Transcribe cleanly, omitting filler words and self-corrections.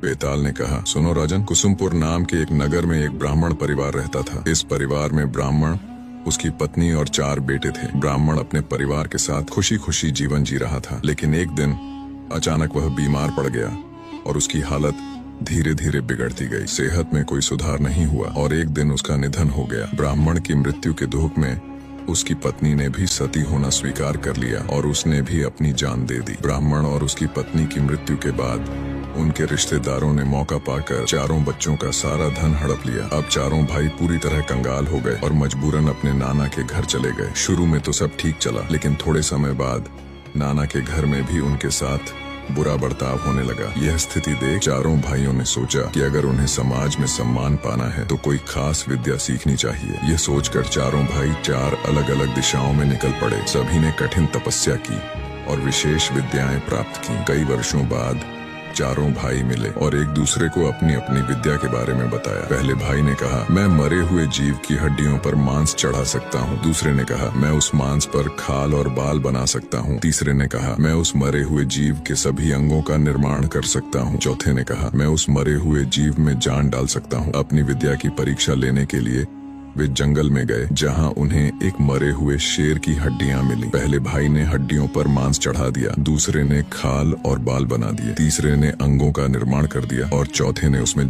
बेताल ने कहा, सुनो राजन, कुसुमपुर नाम के एक नगर में एक ब्राह्मण परिवार रहता था। इस परिवार में ब्राह्मण, उसकी पत्नी और 4 बेटे थे। ब्राह्मण अपने परिवार के साथ खुशी खुशी जीवन जी रहा था, लेकिन एक दिन अचानक वह बीमार पड़ गया और उसकी हालत धीरे धीरे बिगड़ती गई। सेहत में कोई सुधार नहीं हुआ और एक दिन उसका निधन हो गया। ब्राह्मण की मृत्यु के दुख में उसकी पत्नी ने भी सती होना स्वीकार कर लिया और उसने भी अपनी जान दे दी। ब्राह्मण और उसकी पत्नी की मृत्यु के बाद उनके रिश्तेदारों ने मौका पाकर 4 बच्चों का सारा धन हड़प लिया। अब 4 भाई पूरी तरह कंगाल हो गए और मजबूरन अपने नाना के घर चले गए। शुरू में तो सब ठीक चला, लेकिन थोड़े समय बाद नाना के घर में भी उनके साथ बुरा बर्ताव होने लगा। यह स्थिति देख 4 भाइयों ने सोचा कि अगर उन्हें समाज में सम्मान पाना है तो कोई खास विद्या सीखनी चाहिए। यह सोचकर 4 भाई 4 अलग अलग दिशाओं में निकल पड़े। सभी ने कठिन तपस्या की और विशेष विद्याएं प्राप्त की। कई वर्षों बाद 4 भाई मिले और एक दूसरे को अपनी अपनी विद्या के बारे में बताया। पहले भाई ने कहा, मैं मरे हुए जीव की हड्डियों पर मांस चढ़ा सकता हूँ। दूसरे ने कहा, मैं उस मांस पर खाल और बाल बना सकता हूँ। तीसरे ने कहा, मैं उस मरे हुए जीव के सभी अंगों का निर्माण कर सकता हूँ। चौथे ने कहा, मैं उस मरे हुए जीव में जान डाल सकता हूँ। अपनी विद्या की परीक्षा लेने के लिए वे जंगल में गए, जहां उन्हें एक मरे हुए शेर की हड्डियां मिली। पहले भाई ने हड्डियों पर मांस चढ़ा दिया, दूसरे ने खाल और बाल बना दिए, तीसरे ने अंगों का निर्माण कर दिया और चौथे ने उसमें